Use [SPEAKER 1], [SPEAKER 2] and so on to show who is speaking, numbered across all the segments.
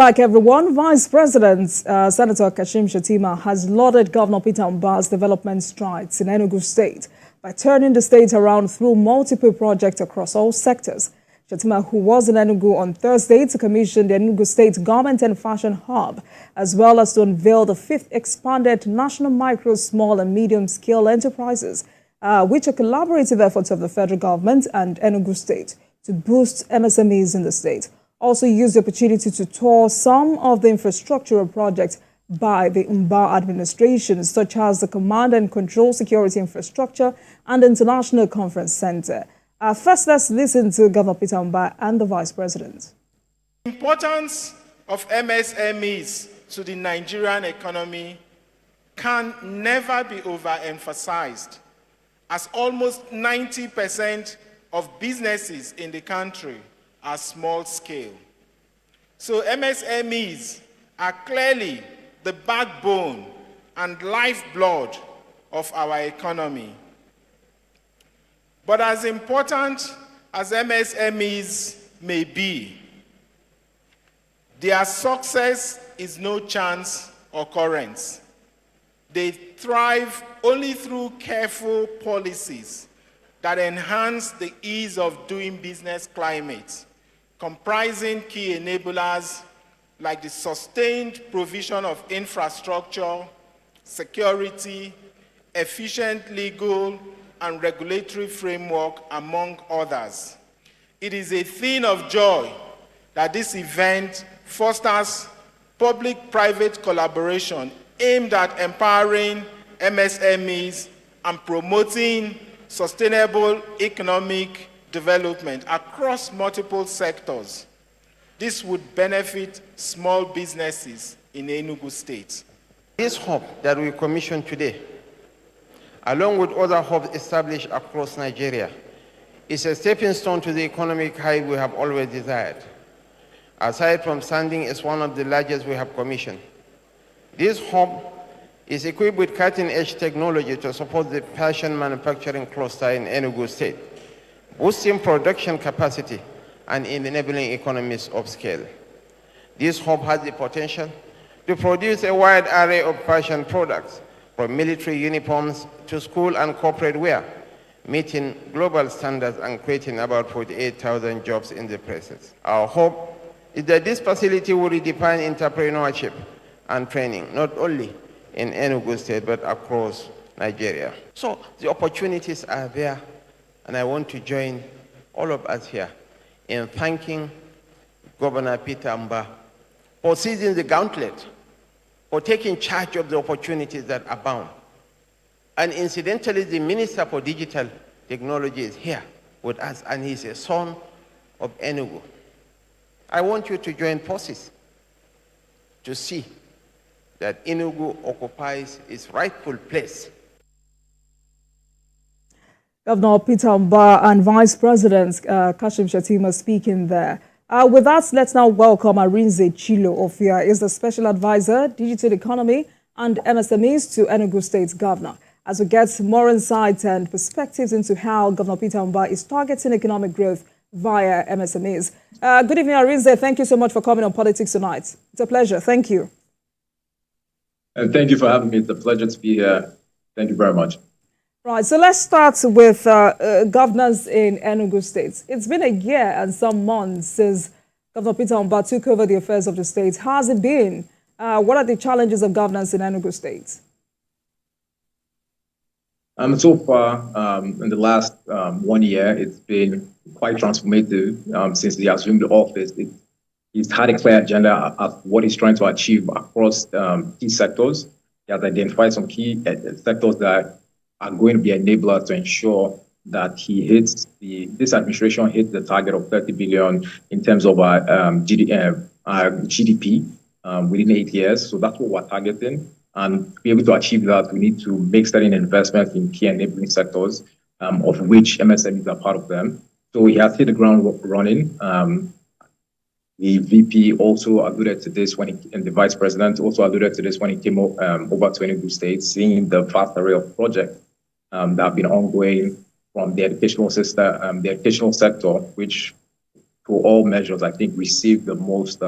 [SPEAKER 1] Back everyone, Vice President Senator Kashim Shettima has lauded Governor Peter Mba's development strides in Enugu State by turning the state around through multiple projects across all sectors. Shettima, who was in Enugu on Thursday to commission the Enugu State Garment and Fashion Hub, as well as to unveil the 5th expanded National Micro, Small and Medium Scale Enterprises, which are collaborative efforts of the federal government and Enugu State to boost MSMEs in the state. Also used the opportunity to tour some of the infrastructural projects by the Mba administration, such as the Command and Control Security Infrastructure and the International Conference Center. First, let's listen to Governor Peter Mba and the Vice President.
[SPEAKER 2] The importance of MSMEs to the Nigerian economy can never be overemphasized, as almost 90% of businesses in the country are small scale. So MSMEs are clearly the backbone and lifeblood of our economy. But as important as MSMEs may be, their success is no chance occurrence. They thrive only through careful policies that enhance the ease of doing business climate, comprising key enablers like the sustained provision of infrastructure, security, efficient legal and regulatory framework, among others. It is a thing of joy that this event fosters public-private collaboration aimed at empowering MSMEs and promoting sustainable economic development across multiple sectors. This would benefit small businesses in Enugu State.
[SPEAKER 3] This hub that we commissioned today, along with other hubs established across Nigeria, is a stepping stone to the economic height we have always desired. Aside from standing as one of the largest we have commissioned, this hub is equipped with cutting-edge technology to support the fashion manufacturing cluster in Enugu State, boosting production capacity and enabling economies of scale. This hub has the potential to produce a wide array of fashion products, from military uniforms to school and corporate wear, meeting global standards and creating about 48,000 jobs in the process. Our hope is that this facility will redefine entrepreneurship and training, not only in Enugu State, but across Nigeria. So the opportunities are there, and I want to join all of us here in thanking Governor Peter Mba for seizing the gauntlet, for taking charge of the opportunities that abound. And incidentally, the Minister for Digital Technology is here with us, and he's a son of Enugu. I want you to join forces to see that Enugu occupies its rightful place.
[SPEAKER 1] Governor Peter Mba and Vice President Kashim Shettima speaking there. With that, let's now welcome Arinze Chilo Ofia, is the Special Advisor, Digital Economy and MSMEs to Enugu State Governor, as we get more insights and perspectives into how Governor Peter Mba is targeting economic growth via MSMEs. Good evening, Arinze. Thank you so much for coming on Politics Tonight. It's a pleasure. Thank you.
[SPEAKER 4] Thank you for having me. It's a pleasure to be here. Thank you very much.
[SPEAKER 1] Right, so let's start with governors in Enugu State. It's been a year and some months since Governor Peter Mba took over the affairs of the state. How has it been? What are the challenges of governance in Enugu State?
[SPEAKER 4] So far, in the last 1 year, it's been quite transformative since he assumed the office. He's had a clear agenda of what he's trying to achieve across key sectors. He has identified some key sectors that are going to be enablers to ensure that this administration hits the target of 30 billion in terms of GDP within 8 years. So that's what we're targeting. And to be able to achieve that, we need to make certain investments in key enabling sectors, of which MSMEs are part of them. So he has hit the ground running. The VP also alluded to this and the Vice President also alluded to this when he came over to Enugu State, seeing the vast array of projects that have been ongoing from the educational sector, which, to all measures, I think received the most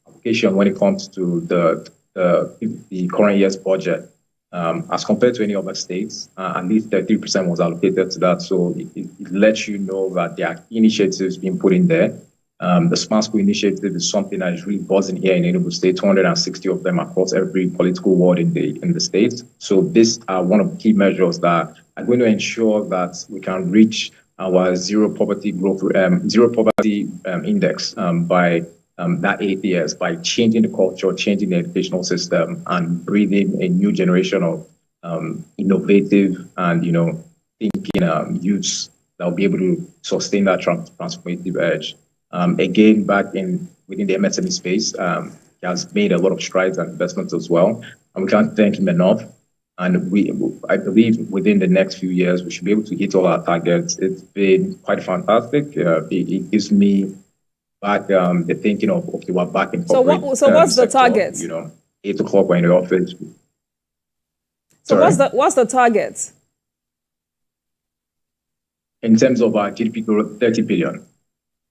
[SPEAKER 4] application when it comes to the current year's budget. As compared to any other states, at least 33% was allocated to that. So it lets you know that there are initiatives being put in there. The Smart School Initiative is something that is really buzzing here in Enugu State, 260 of them across every political ward in the state. So these are one of the key measures that are going to ensure that we can reach our zero poverty index by that 8 years, by changing the culture, changing the educational system, and breathing a new generation of innovative and thinking youths that will be able to sustain that transformative edge. Again, within the MSME space, he has made a lot of strides and investments as well, and we can't thank him enough. And I believe within the next few years, we should be able to hit all our targets. It's been quite fantastic. It gives me back the thinking of, okay, we're back in corporate.
[SPEAKER 1] So what's the target?
[SPEAKER 4] 8 o'clock we're in the office.
[SPEAKER 1] So what's the target?
[SPEAKER 4] In terms of our GDP growth, 30 billion.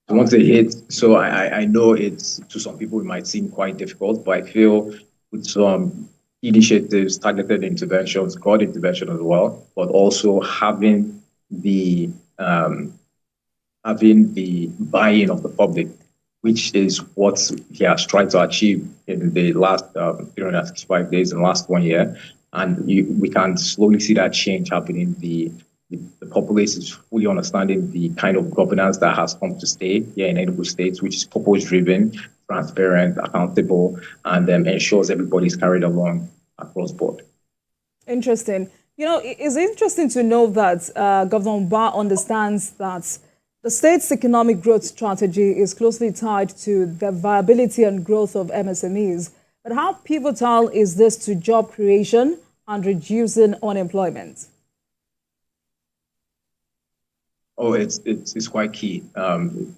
[SPEAKER 4] So once they hit, so I know it's, to some people, it might seem quite difficult, but I feel with some initiatives, targeted interventions, God intervention as well, but also having the buy-in of the public, which is what he has tried to achieve in the last 365 days in the last 1 year. And we can slowly see that change happening. The populace is fully understanding the kind of governance that has come to stay here in Enugu State, which is purpose-driven, transparent, accountable, and ensures everybody's carried along across board.
[SPEAKER 1] Interesting. It's interesting to know that Governor Mbah understands that the state's economic growth strategy is closely tied to the viability and growth of MSMEs. But how pivotal is this to job creation and reducing unemployment?
[SPEAKER 4] Oh, it's quite key.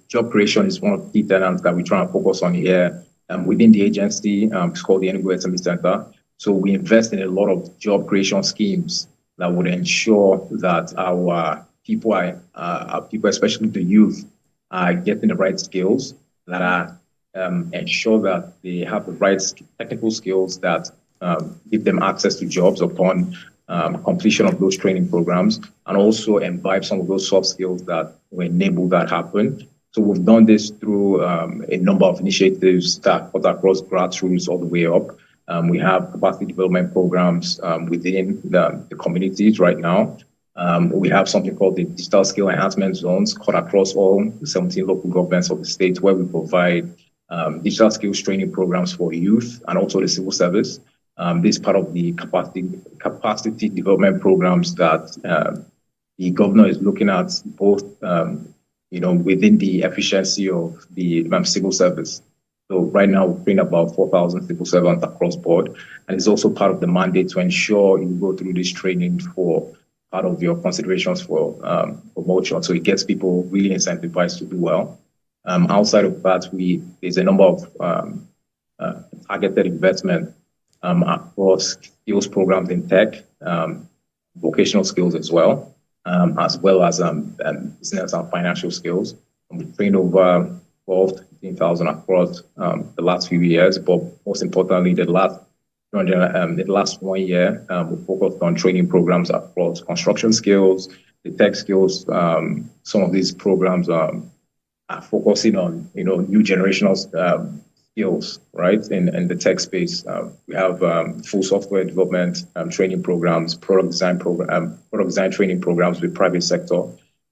[SPEAKER 4] Job creation is one of the key tenets that we try and focus on here. Within the agency, it's called the Enugu SME Center. So we invest in a lot of job creation schemes that would ensure that our people, especially the youth, are getting the right skills that are ensure that they have the right technical skills that give them access to jobs upon completion of those training programs, and also imbibe some of those soft skills that will enable that happen. So we've done this through a number of initiatives that cut across grassroots all the way up. We have capacity development programs within the communities right now. We have something called the Digital Skill Enhancement Zones cut across all 17 local governments of the state, where we provide digital skills training programs for youth and also the civil service. This is part of the capacity development programs that the governor is looking at, both within the efficiency of the civil service. So right now we're training about 4,000 civil servants across board, and it's also part of the mandate to ensure you go through this training for part of your considerations for promotion. So it gets people really incentivized to do well. Outside of that, there's a number of targeted investment across skills programs in tech, vocational skills as well as business and financial skills. We've trained over 12,000 to 15,000 across the last few years, but most importantly, the last 1 year, we focused on training programs across construction skills, the tech skills. Some of these programs are focusing on new generational skills, right? In the tech space, we have full software development training programs, product design training programs with private sector,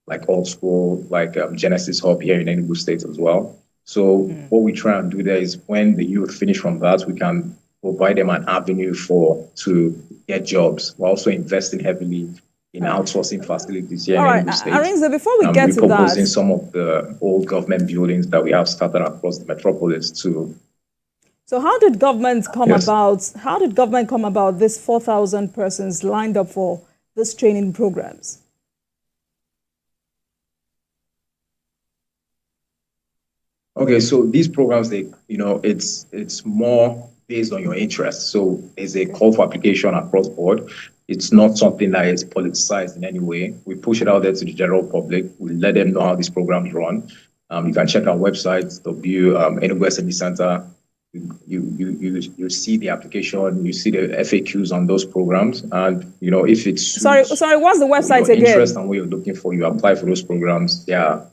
[SPEAKER 4] like Old School, like Genesis Hub here in Enugu State as well. So what we try and do there is, when the youth finish from that, we can provide them an avenue to get jobs. We're also investing heavily in outsourcing facilities here in Enugu State.
[SPEAKER 1] Arinze, before we get to that,
[SPEAKER 4] repurposing some of the old government buildings that we have started across the metropolis to.
[SPEAKER 1] So how did government come about? How did government come about this 4,000 persons lined up for this training programs?
[SPEAKER 4] Okay, so these programs, it's more based on your interests. So there's a call for application across board. It's not something that is politicized in any way. We push it out there to the general public. We let them know how these programs run. You can check our website, Enugu SME Center. You see the application, you see the FAQs on those programs, and if it's
[SPEAKER 1] sorry, what's the website
[SPEAKER 4] your
[SPEAKER 1] again?
[SPEAKER 4] Interest and what you're looking for, you apply for those programs. Yeah.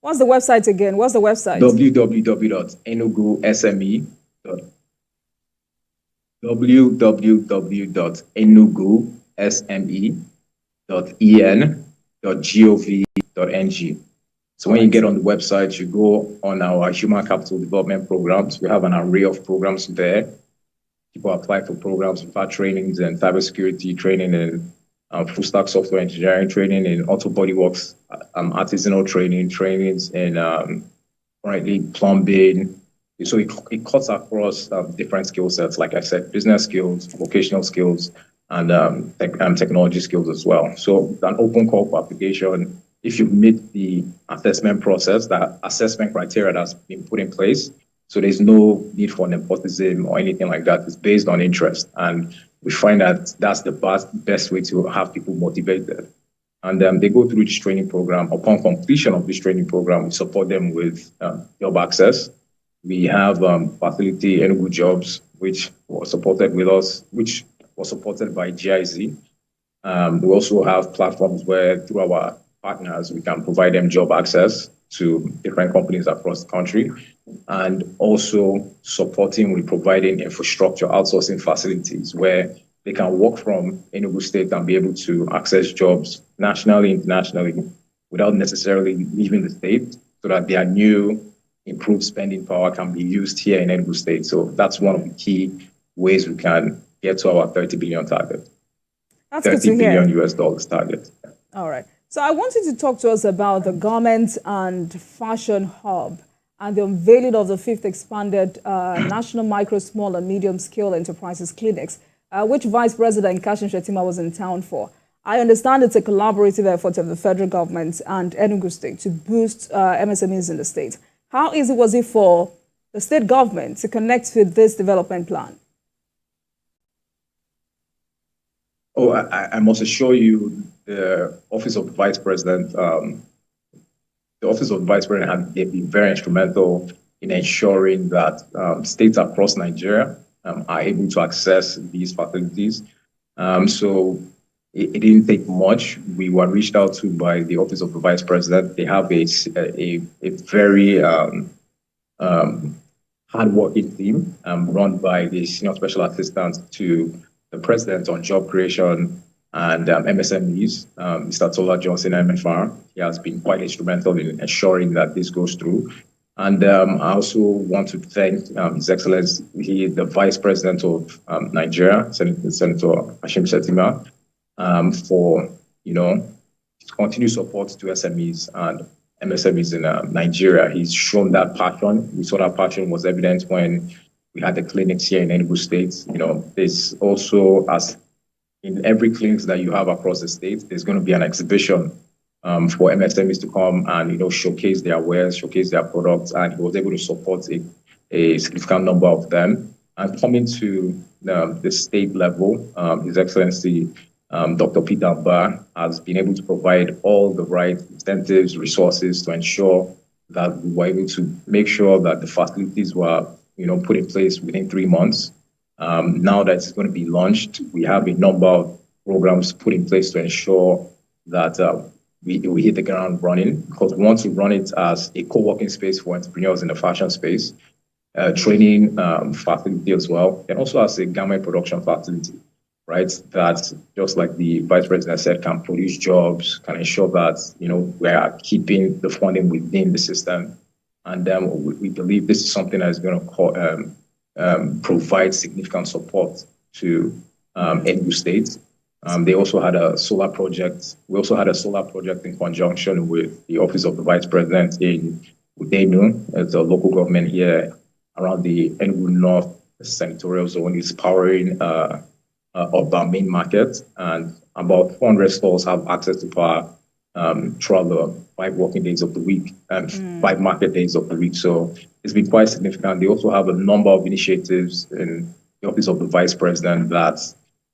[SPEAKER 1] What's the website again? What's the website?
[SPEAKER 4] www.enugusme.en.gov.ng. So when you get on the website, you go on our human capital development programs. We have an array of programs there. People apply for programs, for trainings and cybersecurity training and full stack software engineering training and auto body works, artisanal trainings and currently plumbing. So it cuts across different skill sets, like I said, business skills, vocational skills, and technology skills as well. So it's an open call for application. If you meet the assessment process, that assessment criteria that's been put in place, so there's no need for nepotism or anything like that. It's based on interest. And we find that that's the best way to have people motivated. And they go through this training program. Upon completion of this training program, we support them with job access. We have facility Enugu Jobs, which was supported with us, which was supported by GIZ. We also have platforms where, through our partners, we can provide them job access to different companies across the country, and also supporting with providing infrastructure outsourcing facilities where they can work from Enugu State and be able to access jobs nationally, internationally, without necessarily leaving the state, so that their new improved spending power can be used here in Enugu State. So that's one of the key ways we can get to our 30 billion target.
[SPEAKER 1] That's good to hear.
[SPEAKER 4] $30 billion US target.
[SPEAKER 1] All right. So I want you to talk to us about the Garment and Fashion Hub and the unveiling of the 5th expanded National Micro, Small and Medium Scale Enterprises Clinics, which Vice President Kashim Shettima was in town for. I understand it's a collaborative effort of the federal government and Enugu State to boost MSMEs in the state. How easy was it for the state government to connect with this development plan?
[SPEAKER 4] Oh, I must assure you, the Office of the Vice President, has been very instrumental in ensuring that states across Nigeria are able to access these facilities. So it didn't take much. We were reached out to by the Office of the Vice President. They have a very hardworking team run by the Senior Special Assistant to the President on Job Creation and MSMEs, Mr. Tola Johnson, MFR. He has been quite instrumental in ensuring that this goes through. And I also want to thank His Excellency, the Vice President of Nigeria, Senator Kashim Shettima, for his continued support to SMEs and MSMEs in Nigeria. He's shown that passion. We saw that passion was evident when we had the clinics here in Enugu State. There's also, as in every clinic that you have across the state, there's going to be an exhibition for MSMEs to come and showcase their wares, showcase their products, and he was able to support a significant number of them. And coming to the state level, His Excellency Dr. Peter Abba has been able to provide all the right incentives, resources to ensure that we were able to make sure that the facilities were put in place within 3 months. Now that it's going to be launched, we have a number of programs put in place to ensure that we hit the ground running, because we want to run it as a co-working space for entrepreneurs in the fashion space, training facility as well, and also as a garment production facility, right? That, just like the Vice President said, can produce jobs, can ensure that we are keeping the funding within the system. And we believe this is something that is going to provide significant support to Enugu State. They also had a solar project. We also had a solar project in conjunction with the Office of the Vice President in Udenu. It's a local government here around the Enugu North senatorial zone. It's powering of our main market, and about 400 stores have access to power throughout the 5 working days of the week and 5 market days of the week. So it's been quite significant. They also have a number of initiatives in the Office of the Vice President that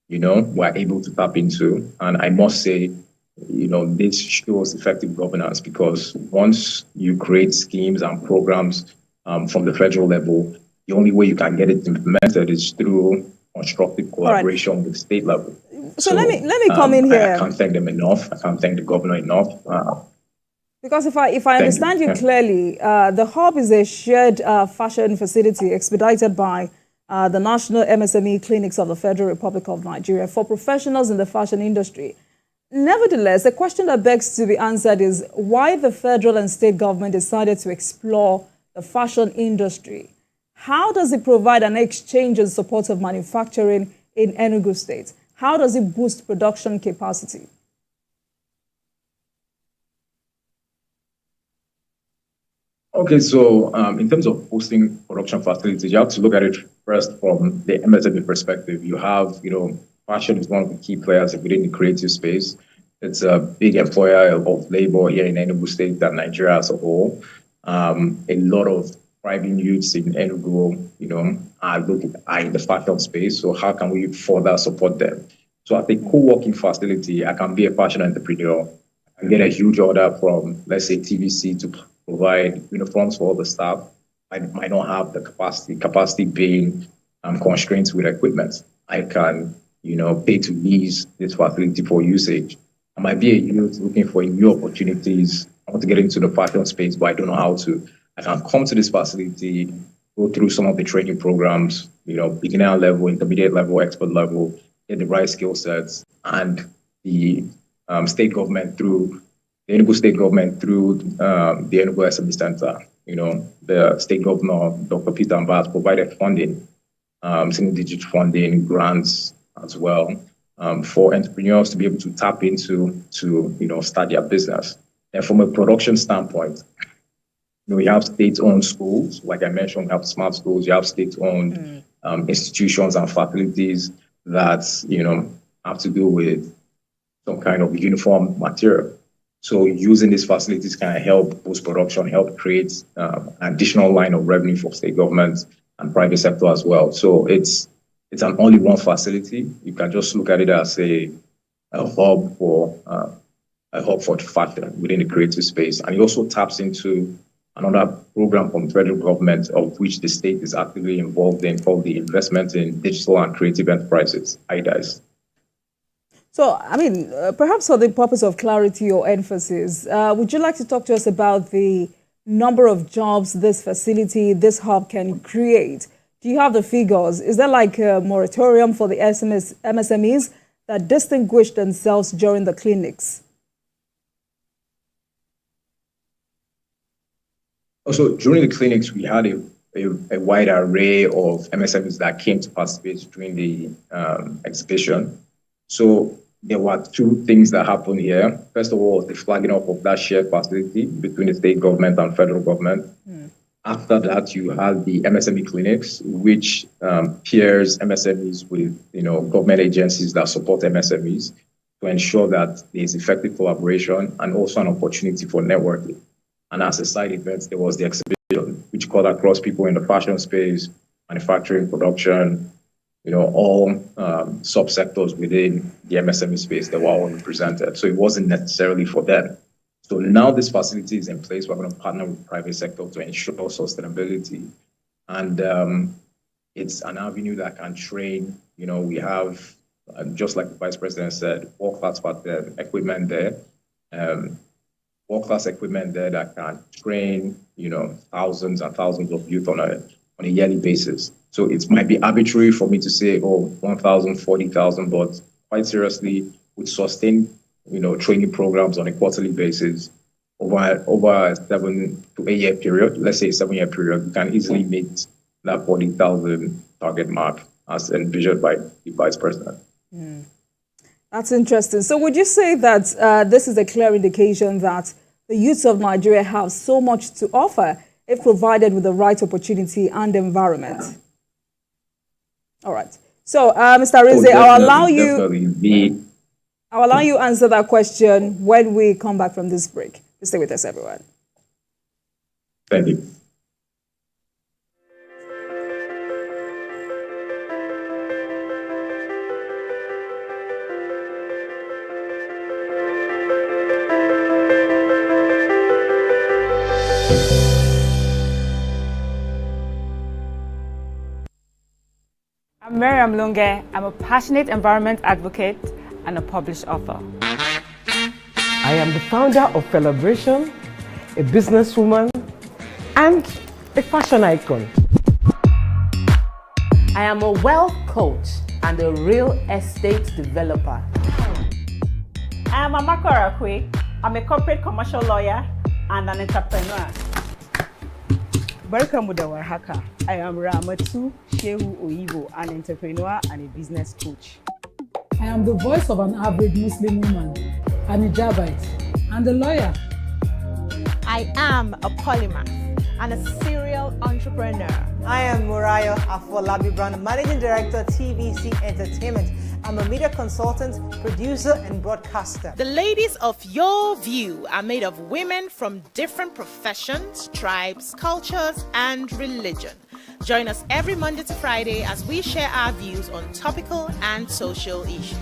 [SPEAKER 4] we're able to tap into. And I must say, this shows effective governance, because once you create schemes and programs from the federal level, the only way you can get it implemented is through constructive collaboration with the state level.
[SPEAKER 1] So let me come in here.
[SPEAKER 4] I can't thank them enough. I can't thank the governor enough.
[SPEAKER 1] Because if I understand you clearly, the hub is a shared fashion facility expedited by the National MSME Clinics of the Federal Republic of Nigeria for professionals in the fashion industry. Nevertheless, the question that begs to be answered is why the federal and state government decided to explore the fashion industry. How does it provide an exchange and support of manufacturing in Enugu State? How does it boost production capacity?
[SPEAKER 4] Okay, so in terms of boosting production facilities, you have to look at it first from the MSME perspective. You have, fashion is one of the key players within the creative space. It's a big employer of labor here in Enugu State and Nigeria as a whole. A lot of thriving youths in Enugu, are in the fashion space. So how can we further support them? So at the co-working facility, I can be a fashion entrepreneur. I can get a huge order from, let's say, TVC to provide uniforms for all the staff. I might not have the capacity being constraints with equipment. I can, pay to lease this facility for usage. I might be a youth looking for new opportunities. I want to get into the fashion space, but I don't know how to. I can come to this facility, go through some of the training programs, beginner level, intermediate level, expert level, get the right skill sets, and the state government through the Enugu state government through the Enugu Assembly Center. The state governor, Dr. Peter Mbas, provided funding, single-digit funding, grants as well, for entrepreneurs to be able to tap into to start their business. And from a production standpoint, we have state-owned schools, like I mentioned, we have smart schools. You have state-owned institutions and facilities that have to do with some kind of uniform material. So using these facilities can help boost production, help create additional line of revenue for state governments and private sector as well. So it's an only one facility. You can just look at it as a hub for fashion within the creative space, and it also taps into another program from the federal government, of which the state is actively involved in, called the Investment in Digital and Creative Enterprises, IDIS.
[SPEAKER 1] So, perhaps for the purpose of clarity or emphasis, would you like to talk to us about the number of jobs this facility, this hub can create? Do you have the figures? Is there like a moratorium for the MSMEs that distinguished themselves during the clinics?
[SPEAKER 4] Also, during the clinics, we had a wide array of MSMEs that came to participate during the exhibition. So there were two things that happened here. First of all, the flagging up of that shared facility between the state government and federal government. After that, you have the MSME clinics, which pairs MSMEs with government agencies that support MSMEs to ensure that there is effective collaboration and also an opportunity for networking. And as a side event, there was the exhibition, which called across people in the fashion space, manufacturing, production, all subsectors within the MSME space that were all represented. So it wasn't necessarily for them. So now this facility is in place. We're going to partner with the private sector to ensure sustainability. And it's an avenue that can train. We have, just like the Vice President said, world-class equipment there. World-class equipment there that can train, thousands and thousands of youth on a yearly basis. So it might be arbitrary for me to say, 1,000, 40,000, but quite seriously, with sustained, training programs on a quarterly basis over a 7 to 8 year period, let's say a 7-year period, you can easily meet that 40,000 target mark as envisioned by the Vice President.
[SPEAKER 1] That's interesting. So would you say that this is a clear indication that the youth of Nigeria have so much to offer if provided with the right opportunity and environment? All right. So, Mr. Rinze, I'll allow you answer that question when we come back from this break. Stay with us, everyone.
[SPEAKER 4] Thank you.
[SPEAKER 5] I'm Miriam Lunge. I'm a passionate environment advocate and a published author.
[SPEAKER 6] I am the founder of Celebration, a businesswoman, and a fashion icon.
[SPEAKER 7] I am a wealth coach and a real estate developer.
[SPEAKER 5] I am Amako Arakwe. I'm a corporate commercial lawyer and an entrepreneur.
[SPEAKER 8] Barka mu da warhaka. I am Ramatu Shehu Oyibo, an entrepreneur and a business coach.
[SPEAKER 9] I am the voice of an average Muslim woman, an hijabite, and a lawyer.
[SPEAKER 10] I am a polymath and a serial entrepreneur.
[SPEAKER 11] I am Murayo Afolabi Brown, Managing Director, TVC Entertainment. I'm a media consultant, producer, and broadcaster.
[SPEAKER 10] The ladies of your view are made of women from different professions, tribes, cultures, and religion. Join us every Monday to Friday as we share our views on topical and social issues.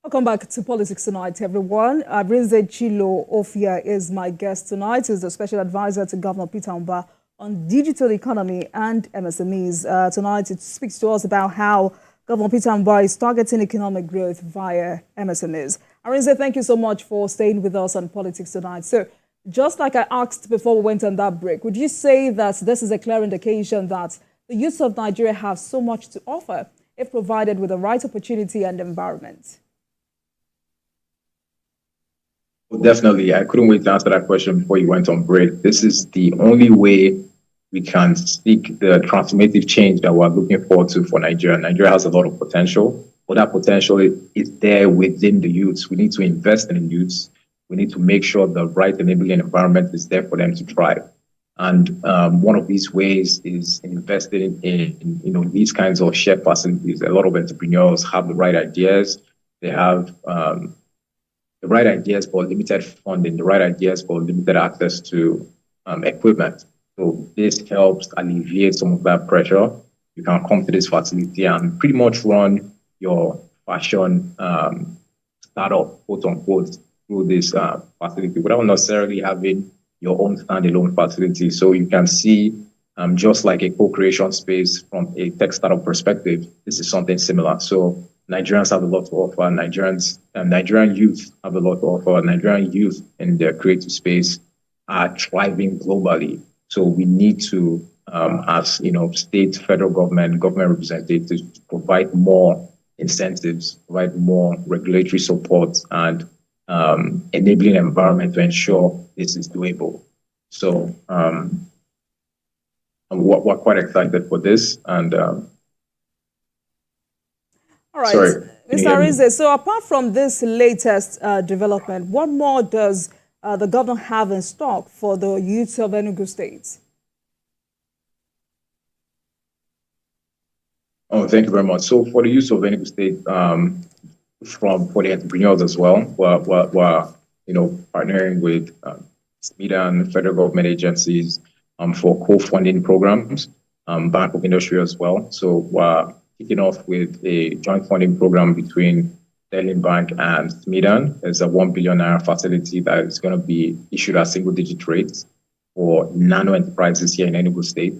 [SPEAKER 1] Welcome back to Politics Tonight, everyone. Arinze Chilo Ofia is my guest tonight. He's the special advisor to Governor Peter Mba on digital economy and MSMEs. Tonight, it speaks to us about how Governor Peter Mba is targeting economic growth via MSMEs. Arinze, thank you so much for staying with us on Politics Tonight. So, just like I asked before we went on that break, would you say that this is a clear indication that the youth of Nigeria have so much to offer if provided with the right opportunity and environment?
[SPEAKER 4] Well, definitely. I couldn't wait to answer that question before you went on break. This is the only way we can seek the transformative change that we're looking forward to for Nigeria. Nigeria has a lot of potential, but that potential is there within the youths. We need to invest in the youths. We need to make sure the right enabling environment is there for them to thrive. And one of these ways is investing in these kinds of shared facilities. A lot of entrepreneurs have the right ideas. They have the right ideas for limited funding, the right ideas for limited access to equipment. So this helps alleviate some of that pressure. You can come to this facility and pretty much run your fashion startup, quote unquote, through this facility without necessarily having your own standalone facility. So you can see just like a co-creation space from a tech startup perspective, this is something similar. So Nigerians have a lot to offer. Nigerian youth have a lot to offer. Nigerian youth in their creative space are thriving globally. So we need to, as state, federal government representatives, provide more incentives, provide more regulatory support, and enabling environment to ensure this is doable. So we're quite excited for this, and.
[SPEAKER 1] All right,
[SPEAKER 4] sorry,
[SPEAKER 1] Mr. Arinze, so apart from this latest development, what more does the governor have in stock for the youth of Enugu State?
[SPEAKER 4] Oh, thank you very much. So for the youth of Enugu State, for the entrepreneurs as well, we're partnering with SMIDA and federal government agencies for co-funding programs, Bank of Industry as well. So we're kicking off with a joint funding program between Sterling Bank and SMIDAN. There's a 1 billion naira facility that is going to be issued at single-digit rates for nano enterprises here in Enugu State.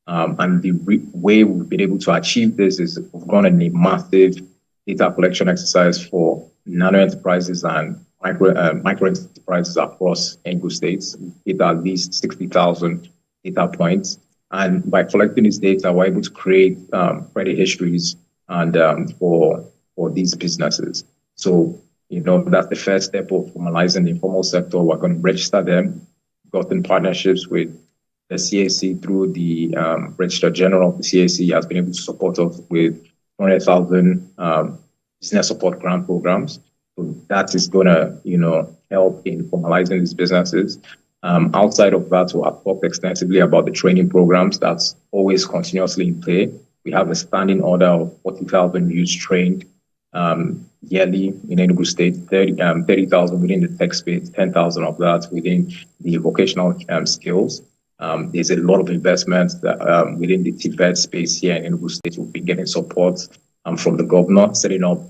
[SPEAKER 4] And the way we've been able to achieve this is we've gone on a massive data collection exercise for nano enterprises and micro enterprises across Enugu State. It at least 60,000 data points. And by collecting this data, we're able to create credit histories and for these businesses. So, that's the first step of formalizing the informal sector. We're going to register them. We've gotten partnerships with the CAC through the Registrar General of the CAC has been able to support us with 200,000 business support grant programs. So that is going to, help in formalizing these businesses. Outside of that, we have talked extensively about the training programs that's always continuously in play. We have a standing order of 40,000 youths trained yearly in Enugu State, 30,000 within the tech space, 10,000 of that within the vocational skills. There's a lot of investments that, within the TVET space here in Enugu State. We've been getting support from the governor, setting up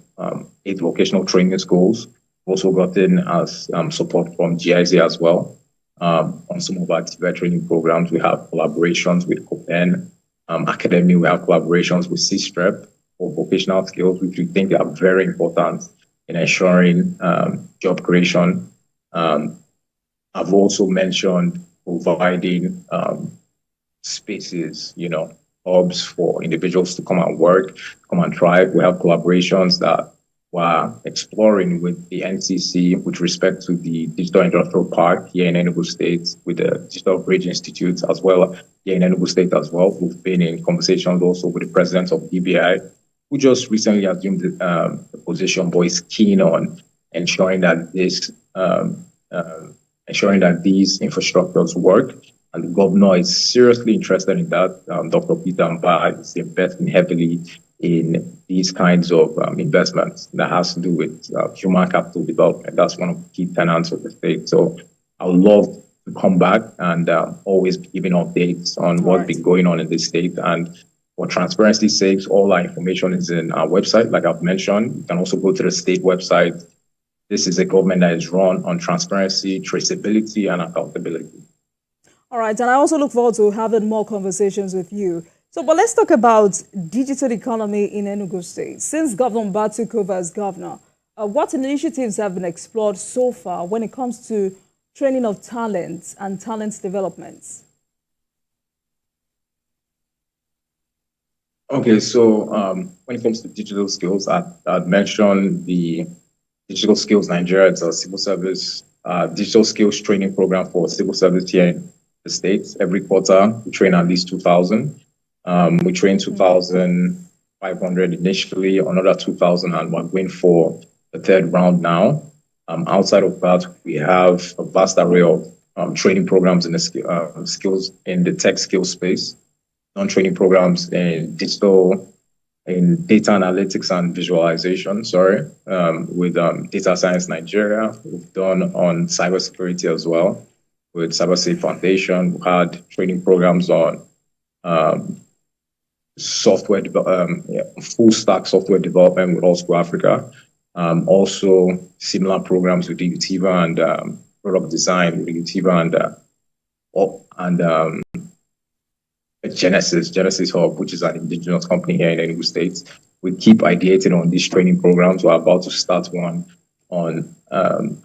[SPEAKER 4] 8 vocational training schools. Also gotten as support from GIZ as well. On some of our TVET training programs, we have collaborations with Copen Academy. We have collaborations with CSTREP for vocational skills, which we think are very important in ensuring job creation. I've also mentioned providing spaces, hubs for individuals to come and work, come and thrive. We have collaborations that we're exploring with the NCC with respect to the Digital Industrial Park here in Enugu State, with the Digital Bridge Institute as well here in Enugu State as well. We've been in conversations also with the president of DBI, who just recently assumed the position, but is keen on ensuring that these infrastructures work. And the governor is seriously interested in that. Dr. Peter Mba is investing heavily in these kinds of investments that has to do with human capital development. That's one of the key tenets of the state. So I would love to come back and always be giving updates on what's been going on in the state. And for transparency's sake, all our information is in our website, like I've mentioned. You can also go to the state website. This is a government that is run on transparency, traceability, and accountability.
[SPEAKER 1] All right, and I also look forward to having more conversations with you. So, but let's talk about digital economy in Enugu State. Since Governor Mba took over as governor, what initiatives have been explored so far when it comes to training of talent and talent development?
[SPEAKER 4] Okay, so when it comes to digital skills, I'd mentioned the Digital Skills Nigeria. It's a civil service digital skills training program for civil service here in the States. Every quarter, we train at least 2,000. We train 2,500 initially, another 2,000, and we're going for the third round now. Outside of that, we have a vast array of training programs in the skills in the tech skills space, non-training programs in data analytics and visualization. With Data Science Nigeria. We've done on cybersecurity as well with CyberSafe Foundation. We had training programs on full stack software development with All School Africa. Also similar programs with Utiva and product design with Utiva and Genesis Hub, which is an indigenous company here in Enugu State. We keep ideating on these training programs. We're about to start one on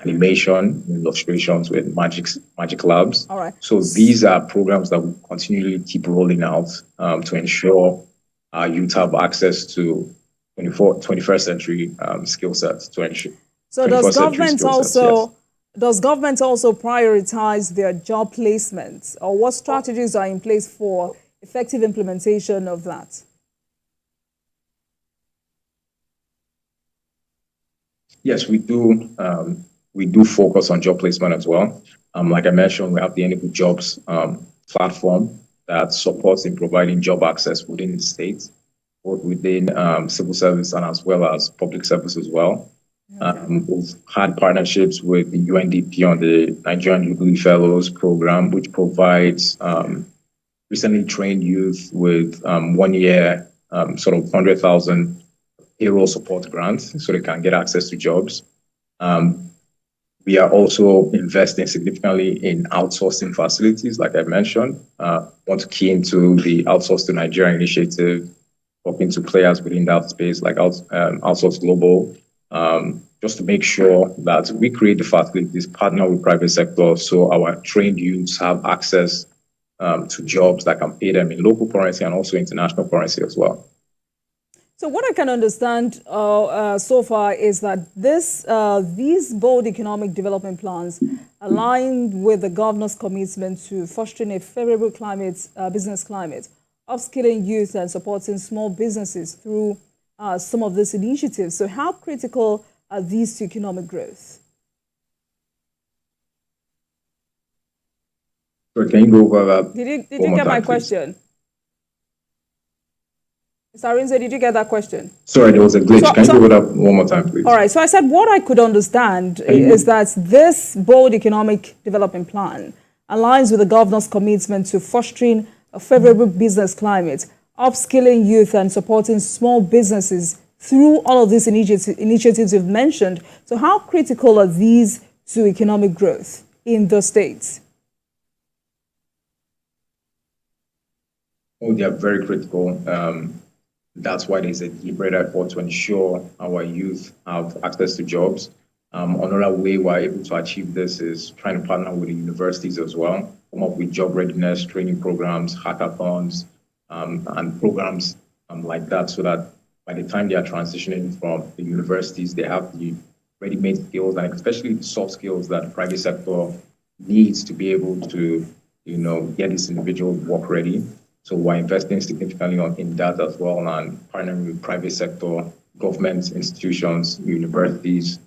[SPEAKER 4] animation, illustrations with Magic Labs.
[SPEAKER 1] All right.
[SPEAKER 4] So these are programs that we continually keep rolling out to ensure our youth have access to 21st century skill sets to ensure.
[SPEAKER 1] So does government also prioritize their job placements, or what strategies are in place for effective implementation of that?
[SPEAKER 4] Yes, we do. We do focus on job placement as well. Like I mentioned, we have the Enugu Jobs platform that supports in providing job access within the state, both within civil service and as well as public service as well. We've had partnerships with the UNDP on the Nigerian Jubilee Fellows program, which provides recently trained youth with 1 year sort of 100,000 payroll support grants so they can get access to jobs. We are also investing significantly in outsourcing facilities, like I mentioned. Want to key into the Outsource to Nigeria initiative, talking to players within that space, like Outsource Global, just to make sure that we create the facilities, partner with private sector, so our trained youths have access to jobs that can pay them in local currency and also international currency as well.
[SPEAKER 1] So what I can understand so far is that these bold economic development plans align with the governor's commitment to fostering a favorable business climate, upskilling youth and supporting small businesses through some of these initiatives. So how critical are these to economic growth?
[SPEAKER 4] So can you go over that?
[SPEAKER 1] Did you get my question? Sarinze, did you get that question?
[SPEAKER 4] Sorry, there was a glitch. Can you go that one more time, please?
[SPEAKER 1] All right. So I said what I could understand is that this bold economic development plan aligns with the governor's commitment to fostering a favorable business climate, upskilling youth, and supporting small businesses through all of these initiatives you've mentioned. So how critical are these to economic growth in the states?
[SPEAKER 4] Oh, they are very critical. That's why there's a deliberate effort to ensure our youth have access to jobs. Another way we're able to achieve this is trying to partner with the universities as well, come up with job readiness training programs, hackathons, and programs like that, so that by the time they are transitioning from the universities, they have the ready-made skills, and especially the soft skills that the private sector needs to be able to, get these individuals work ready. So we're investing significantly in that as well, and partnering with private sector, government institutions, universities.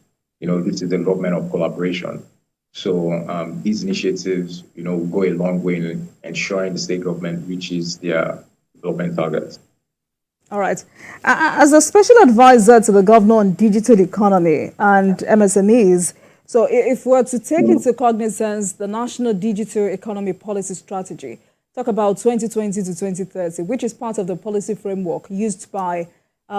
[SPEAKER 4] This is a government of collaboration. So these initiatives, will go a long way in ensuring the state government reaches their development targets.
[SPEAKER 1] All right. As a special advisor to the governor on digital economy and MSMEs, so if we're to take into cognizance the National Digital Economy Policy Strategy, talk about 2020 to 2030, which is part of the policy framework used by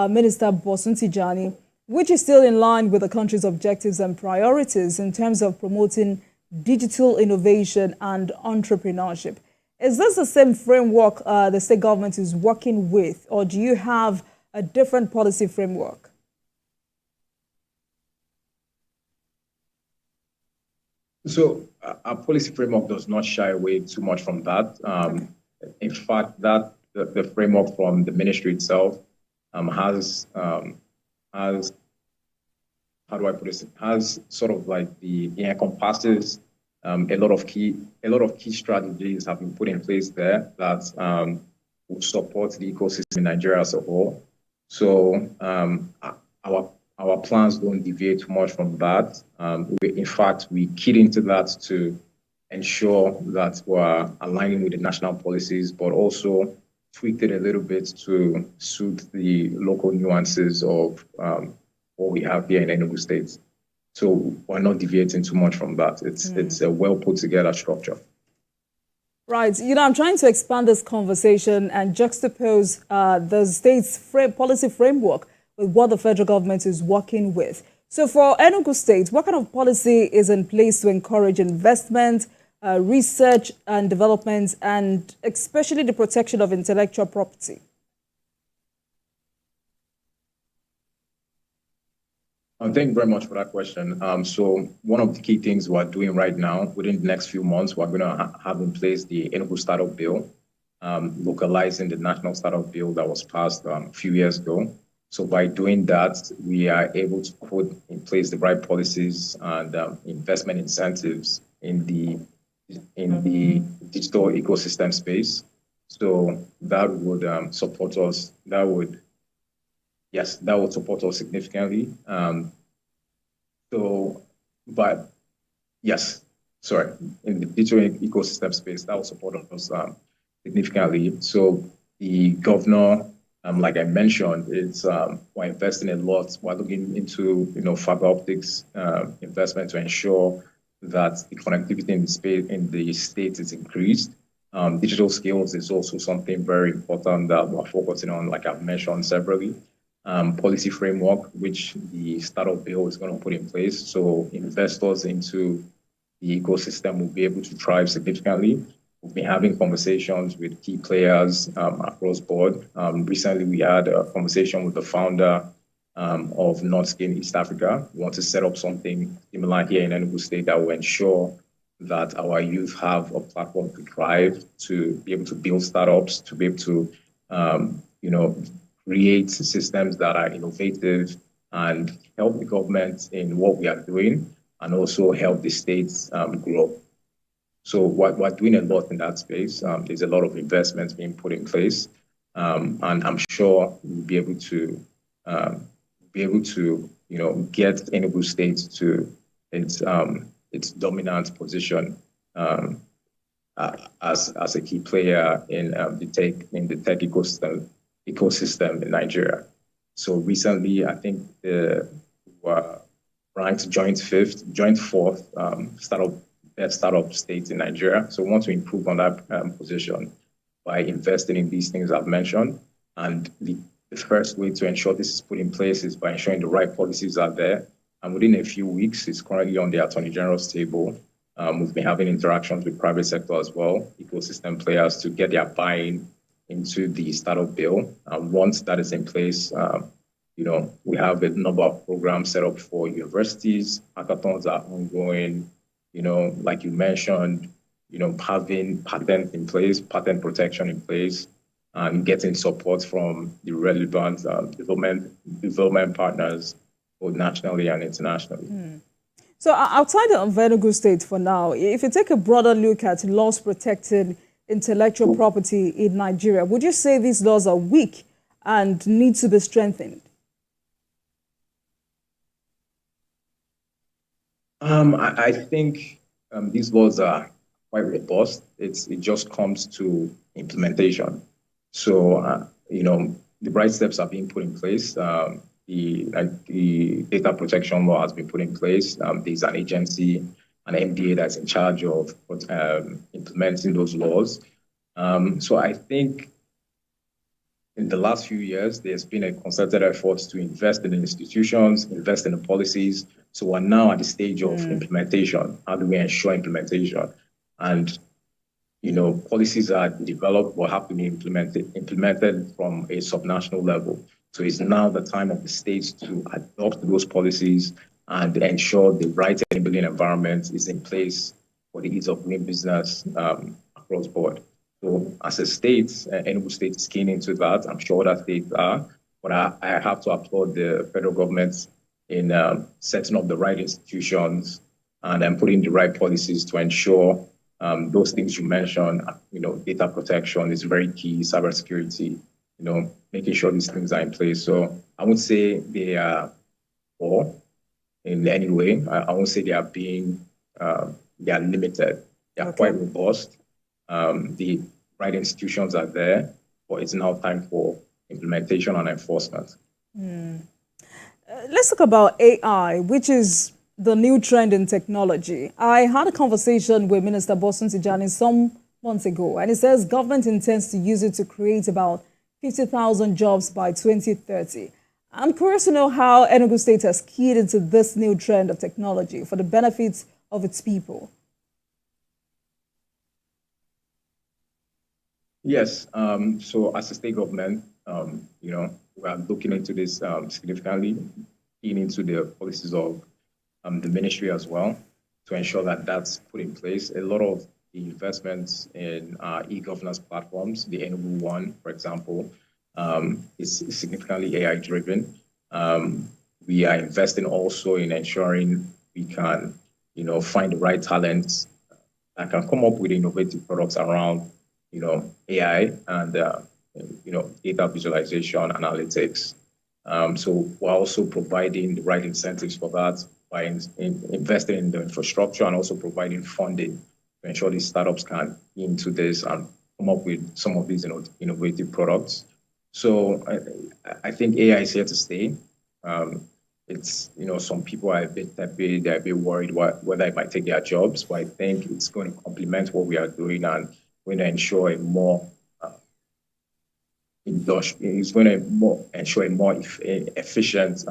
[SPEAKER 1] Minister Bosun Tijani, which is still in line with the country's objectives and priorities in terms of promoting digital innovation and entrepreneurship. Is this the same framework the state government is working with, or do you have a different policy framework?
[SPEAKER 4] So our policy framework does not shy away too much from that. In fact, the framework from the ministry itself has how do I put this? Has sort of like it encompasses a lot of key strategies have been put in place there that will support the ecosystem in Nigeria as a whole. So our plans don't deviate too much from that. In fact, we keyed into that to ensure that we're aligning with the national policies, but also tweaked it a little bit to suit the local nuances of what we have here in Enugu State. So we're not deviating too much from that. It's a well put together structure.
[SPEAKER 1] Right. I'm trying to expand this conversation and juxtapose the state's policy framework with what the federal government is working with. So for Enugu State, what kind of policy is in place to encourage investment, research and development, and especially the protection of intellectual property?
[SPEAKER 4] Thank you very much for that question. So one of the key things we're doing right now, within the next few months, we're going to have in place the Enugu Startup Bill, localizing the National Startup Bill that was passed a few years ago. So by doing that, we are able to put in place the right policies and investment incentives in the digital ecosystem space. So that would support us. That would support us significantly. In the digital ecosystem space, that will support us significantly. So the governor, like I mentioned, we're investing a lot. We're looking into fiber optics investment to ensure that the connectivity in the state is increased. Digital skills is also something very important that we're focusing on, like I've mentioned severally. Policy framework, which the startup bill is going to put in place, so investors into the ecosystem will be able to thrive significantly. We've been having conversations with key players across board. Recently, we had a conversation with the founder of Nordskin East Africa. We want to set up something similar here in Enugu State that will ensure that our youth have a platform to thrive, to be able to build startups, to be able to, create systems that are innovative and help the government in what we are doing, and also help the states grow. So we're doing a lot in that space. There's a lot of investments being put in place, and I'm sure we'll be able to get Enugu State to its dominant position as a key player in the tech ecosystem ecosystem in Nigeria. So recently, I think we were ranked joint fourth startup state in Nigeria. So we want to improve on that position by investing in these things I've mentioned. And the first way to ensure this is put in place is by ensuring the right policies are there. And within a few weeks, it's currently on the Attorney General's table. We've been having interactions with private sector as well, ecosystem players, to get their buy-in into the startup bill. Once that is in place, we have a number of programs set up for universities. Hackathons are ongoing. Like you mentioned, having patent protection in place, and getting support from the relevant development partners, both nationally and internationally.
[SPEAKER 1] So outside of Enugu State for now, if you take a broader look at laws protecting intellectual property in Nigeria, would you say these laws are weak and need to be strengthened?
[SPEAKER 4] I think these laws are quite robust. It just comes to implementation. So, the right steps are being put in place. The data protection law has been put in place. There's an agency, an MDA, that's in charge of implementing those laws. So I think in the last few years, there's been a concerted effort to invest in the institutions, invest in the policies. So we're now at the stage of implementation. How do we ensure implementation? And policies are developed or have to be implemented from a subnational level. So it's now the time of the states to adopt those policies and ensure the right enabling environment is in place for the ease of doing business across board. So as a state, Enugu State is keen into that. I'm sure other states are, but I have to applaud the federal government in setting up the right institutions and putting the right policies to ensure those things you mentioned, data protection is very key, cybersecurity, making sure these things are in place. So I would say they are poor in any way. I won't say they are limited. They are quite robust. The right institutions are there, but it's now time for implementation and enforcement.
[SPEAKER 1] Let's talk about AI, which is the new trend in technology. I had a conversation with Minister Bosun Tijani some months ago, and he says government intends to use it to create about 50,000 jobs by 2030. I'm curious to know how Enugu State has keyed into this new trend of technology for the benefits of its people.
[SPEAKER 4] Yes. So as a state government, we are looking into this significantly, keying into the policies of the ministry as well, to ensure that that's put in place. A lot of the investments in e-governance platforms, the Enugu one, for example, is significantly AI driven. We are investing also in ensuring we can, find the right talents that can come up with innovative products around, AI and, data visualization, analytics. So we're also providing the right incentives for that by investing in the infrastructure and also providing funding to ensure these startups can into this and come up with some of these innovative products. So I think AI is here to stay. It's, some people are a bit tepid, they're a bit worried whether it might take their jobs, but I think it's going to complement what we are doing and going to ensure a more ensure a more efficient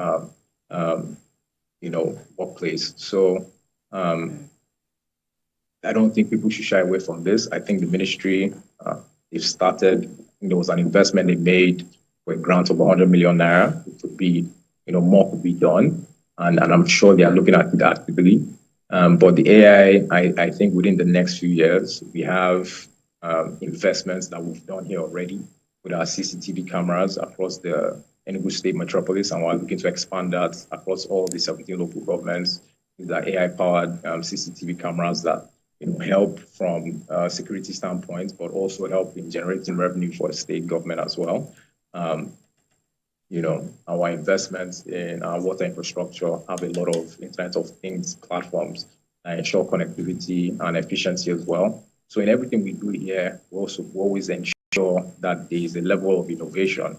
[SPEAKER 4] workplace. So I don't think people should shy away from this. I think the ministry, they've started, there was an investment they made for a grant of 100 million naira. It could be, more could be done. And I'm sure they are looking at it actively. But the AI, I think within the next few years, we have investments that we've done here already with our CCTV cameras across the Enugu State metropolis, and we're looking to expand that across all the 17 local governments with our AI-powered CCTV cameras that help from a security standpoint, but also help in generating revenue for the state government as well. Our investments in our water infrastructure have a lot of Internet of Things platforms that ensure connectivity and efficiency as well. So in everything we do here, we always ensure ensure that there is a level of innovation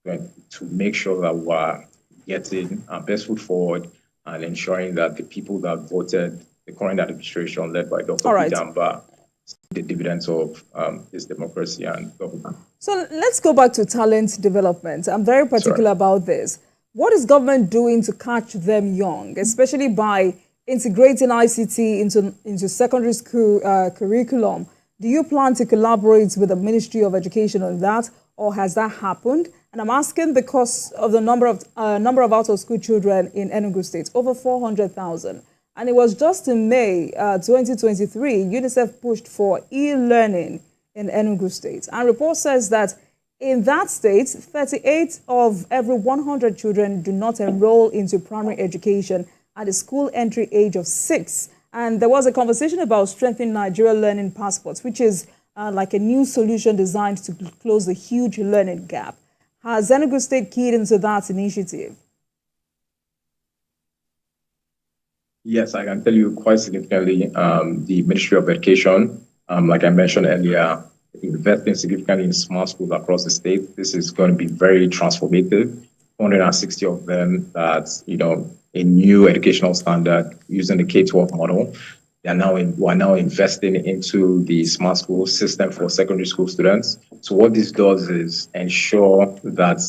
[SPEAKER 4] to make sure that we're getting our best foot forward and ensuring that the people that voted the current administration led by Dr. Peter Amba see the dividends of this democracy and government.
[SPEAKER 1] So let's go back to talent development. I'm very particular about this. What is government doing to catch them young, especially by integrating ICT into secondary school curriculum? Do you plan to collaborate with the Ministry of Education on that, or has that happened? And I'm asking because of the number of out-of-school children in Enugu State, over 400,000. And it was just in May 2023, UNICEF pushed for e-learning in Enugu State. And report says that in that state, 38 of every 100 children do not enroll into primary education at the school entry age of 6. And there was a conversation about strengthening Nigeria Learning Passports, which is like a new solution designed to close the huge learning gap. Has Enugu State keyed into that initiative?
[SPEAKER 4] Yes, I can tell you quite significantly, the Ministry of Education, like I mentioned earlier, investing significantly in smart schools across the state. This is going to be very transformative. 160 of them that, a new educational standard using the K-12 model. We're now investing into the smart school system for secondary school students. So what this does is ensure that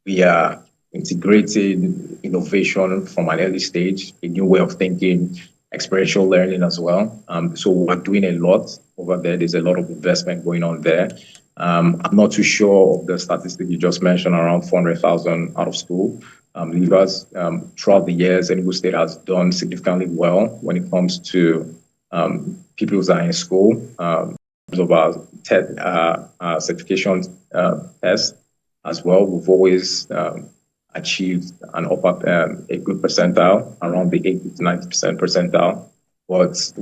[SPEAKER 4] we are integrating innovation from an early stage, a new way of thinking, experiential learning as well. So we're doing a lot over there. There's a lot of investment going on there. I'm not too sure of the statistic you just mentioned, around 400,000 out of school leavers. Throughout the years, Enugu State has done significantly well when it comes to people who are in school. Of our certification test as well, we've always achieved an a good percentile, around the 80 to 90% percentile. But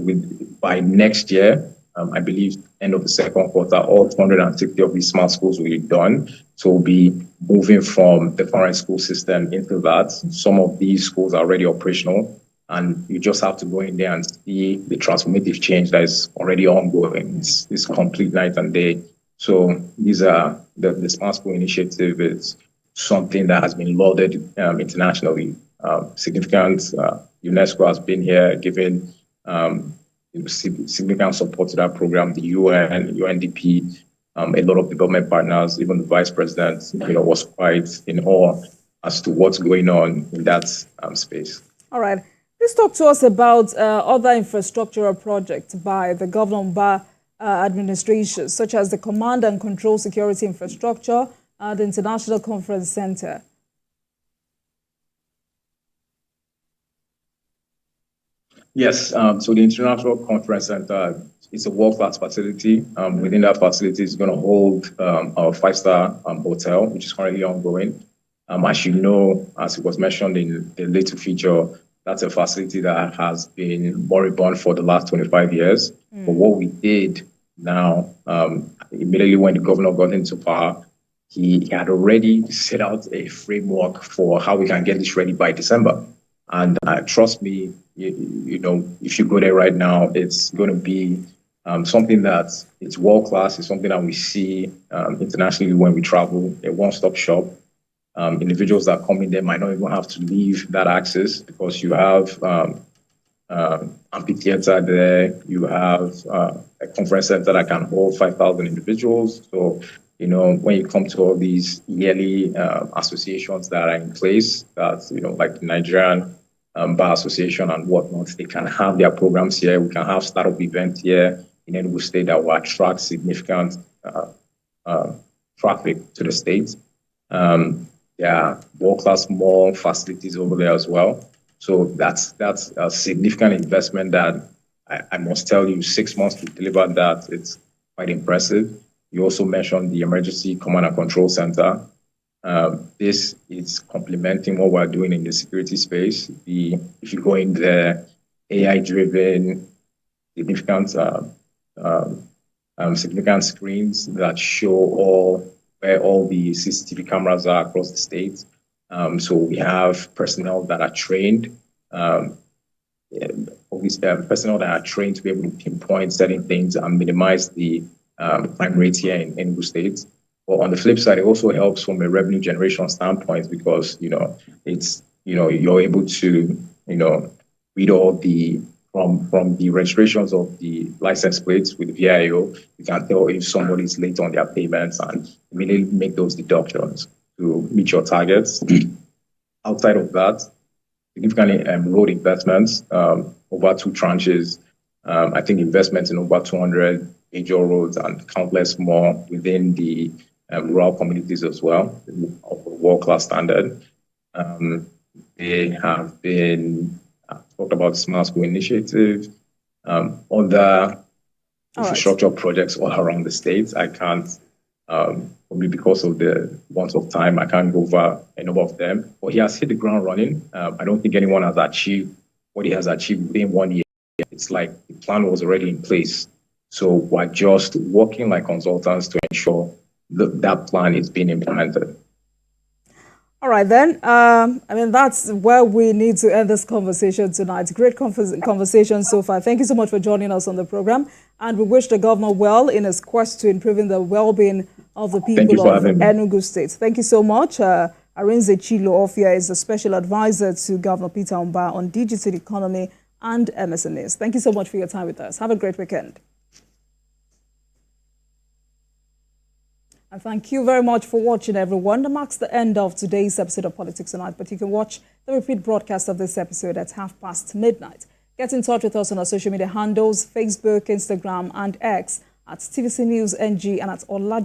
[SPEAKER 4] by next year, I believe end of the second quarter, all 260 of these smart schools will be done. So we'll be moving from the current school system into that. Some of these schools are already operational, and you just have to go in there and see the transformative change that is already ongoing. It's complete night and day. So these are the smart school initiative is something that has been lauded internationally. Significant UNESCO has been here giving significant support to that program. The UN, UNDP, a lot of development partners, even the vice president, was quite in awe as to what's going on in that space.
[SPEAKER 1] All right. Please talk to us about other infrastructural projects by the government administration, such as the Command and Control Security Infrastructure, the International Conference Center.
[SPEAKER 4] Yes, so the International Conference Center is a world-class facility. Within that facility is going to hold our five-star hotel, which is currently ongoing. As you know, as it was mentioned in the little feature, that's a facility that has been moribund for the last 25 years. But what we did now, immediately when the governor got into power, he had already set out a framework for how we can get this ready by December. And trust me, if you go there right now, it's going to be something that it's world-class. It's something that we see internationally when we travel, a one-stop shop. Individuals that come in there might not even have to leave that access because you have amphitheater there, you have a conference center that can hold 5,000 individuals. So, when you come to all these yearly associations that are in place, that's, like the Nigerian Bar Association and whatnot, they can have their programs here. We can have startup events here in Enugu State that will attract significant traffic to the state. There are world-class mall facilities over there as well. So that's a significant investment that I must tell you, 6 months to deliver that, it's quite impressive. You also mentioned the Emergency Command and Control Center. This is complementing what we're doing in the security space. If you go in there, AI-driven, significant screens that show where all the CCTV cameras are across the state. So we have personnel that are trained, personnel that are trained to be able to pinpoint certain things and minimize the crime rate here in Enugu State. But on the flip side, it also helps from a revenue generation standpoint because, it's, you're able to, read all the, from the registrations of the license plates with VIO, you can tell if somebody's late on their payments and immediately make those deductions to meet your targets. Outside of that, significant road investments, over 2 tranches. I think investments in over 200 major roads and countless more within the rural communities as well, of a world-class standard. They have been talked about the Smart School Initiative, other infrastructure projects all around the state. I can't, probably because of the want of time, I can't go over a number of them. But he has hit the ground running. I don't think anyone has achieved what he has achieved within 1 year. It's like the plan was already in place. So we're just working like consultants to ensure that plan is being implemented.
[SPEAKER 1] All right, then. That's where we need to end this conversation tonight. Great conversation so far. Thank you so much for joining us on the program. And we wish the governor well in his quest to improving the well-being of the people of Enugu State. Thank you so much. Arinze Chilo Ofia is a special advisor to Governor Peter Mba on digital economy and MSMEs. Thank you so much for your time with us. Have a great weekend. And thank you very much for watching, everyone. That marks the end of today's episode of Politics Tonight, but you can watch the repeat broadcast of this episode at midnight. Get in touch with us on our social media handles, Facebook, Instagram, and X at TVC News NG and at Olatunji.